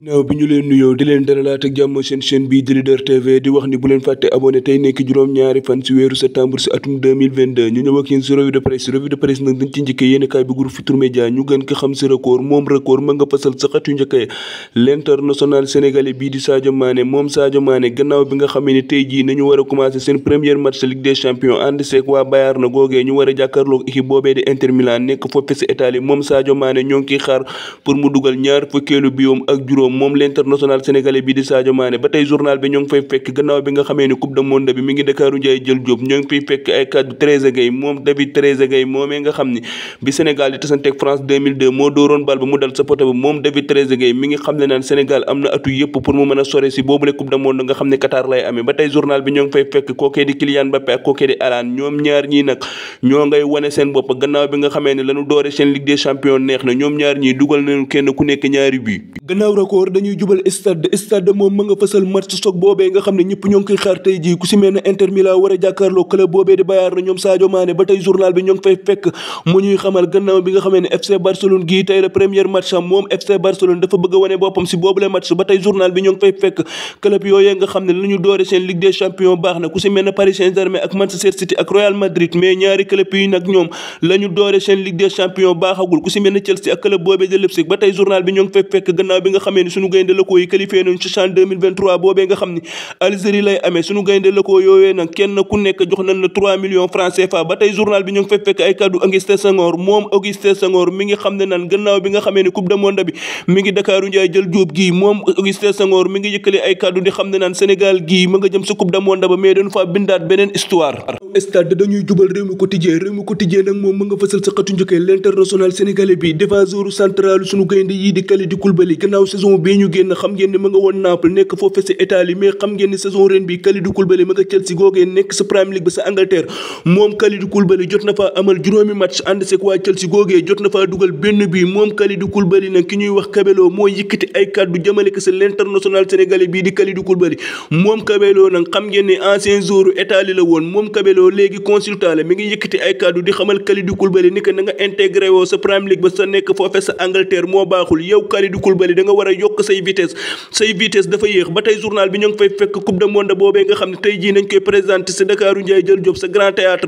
naaw bi ñu leen nuyoo di leen dalalaat ak jàmm seen chaîne bii di Leader TV di wax ni bu leen fàtte abonné tey nekk juróom-ñaari fan ci weeru septembre ci atum 2022 ñu ñëw ak yéen ci revue de presse nag dañ ci njëkkee yéen kaay bi groupe Futurs Médias ñu gën ko xam ci record moom record ma nga fasal sa xët yu njëkkee l'international sénégalais bii di Sadio Mané moom Sadio Mané gannaaw bi nga xamee ne tey jii nañu war a commencé seen première match Ligue des champions ànd seeg waa Bayern na googee ñu war a jàkkaarloog équipe boobee di Inter Milan nekk foofu ci Italie moom Sadio Mané ñoo ngi kiy xaar pour mu dugal ñaar fukkeelu biyoom ak juróom moom l'international sénégalais bi di Sadio Mané ba tey journal bi ñoo ngi fay fekk gannaaw bi nga xamee ne coupe du monde bi mi ngi Dakaru Ndiaye jël Diop ñoo ngi fiy fekk ay kaddu Trezeguet moom David Trezeguet moomee nga xam ni bi Sénégal di tasanteeg France 2002 moo dooroon bal ba mu dal sa poto ba moom David Trezeguet mi ngi xam ne naan Sénégal am na atu yëpp pour mu mën a sore si boobule coupe du monde nga xam ne Qatar lay amee ba tey journal bi ñoo ngi fay fekk kookee di Kylian Mbappé ak kookee di Haaland ñoom ñaar ñii nag ñoo ngay wane seen bopp gannaaw bi nga xamee ne lañu doore seen Ligue des champions neex na ñoom ñaar ñii dugal nañu kenn ku nekk ñaari bi gannaaw record dañuy jubal stade moom ma nga fësal match soog boobee nga xam ne ñëpp ñoo ngi koy xaar tey jii ku si mel ne Inter Milan war a jàkkaarloo club boobee di Bayern na ñoom Sadio Mané ba tey journal bi ñoo ngi fay fekk mu ñuy xamal gannaaw bi nga xamee ne FC Barcelone gii tey la première match am moom FC Barcelone dafa bëgg a wane boppam si boobule match ba tey journal bi ñoo ngi fay fekk club yooyee nga xam ne la ñu doore seen Ligue des champions baax na ku si mel ne Paris Saint-Germain ak Manchester City ak Real Madrid mais ñaari club yi nag ñoom la ñu doore seen Ligue des champions baaxagul ku si mel ne Chelsea ak club boobee de Leipzig ba tey journal bi ñoo ngi fay fekk gannaaw bi nga xamee ne suñu gaynde locaux yi qualifié nañu ci CHAN 2023 boobee nga xam ni Algérie lay amee suñu gaynde locaux yooyee nag kenn ku nekk jox nañ la 3 millions francs CFA ba tey journal bi ñoo ngi fay fekk ay kaddu Augustin Senghor moom Augustin Senghor mi ngi xam ne naan gannaaw bi nga xamee ne coupe du monde bi mi ngi Dakaru Ndiaye jël Diop gii moom Augustin Senghor mi ngi yëkkale ay kaddu di xam ne naan Sénégal gii ma nga jëm sa coupe du monde ba mais dañu faa bindaat beneen histoire stade dañuy jubal Rewmi Quotidien nag moom ma nga fësal sa xatu njëkkee l'international sénégalais bi défenseur central suñu gaynde yii di Kalidou Koulibaly gannaaw saison bii ñu génn xam ngeen ne ma nga woon Naples nekk foofu ci Italie mais xam ngeen ne saison ren bi Kalidou Koulibaly ma nga Chelsea googee nekk sa Premier League ba sa Angleterre moom Kalidou Koulibaly jot na faa amal juróomi match ànd seeg waa Chelsea googee jot na faa dugal benn bi moom Kalidou Koulibaly nag ki ñuy wax Kabelo moo yëkkati ay kàddu jëmale ko ci l'international sénégalais bii di Kalidou Koulibaly moom Kabelo nag xam ngeen ne ancien joueur Italie la woon moom Kabelo léegi consultant la mi ngi yëkkati ay kàddu di xamal Kalidou Koulibaly ni que na nga intégré woo sa Premier League ba sa nekk foofe sa Angleterre moo baaxul yow Kalidou Koulibaly da nga war a yokk say vitesse dafa yéex ba tey journal bi ñoo ngi fay fekk coupe du monde boobee nga xam ne tey jii nañ koy présenté ci Dakaru Ndiaye jël Diop sa grand théâtre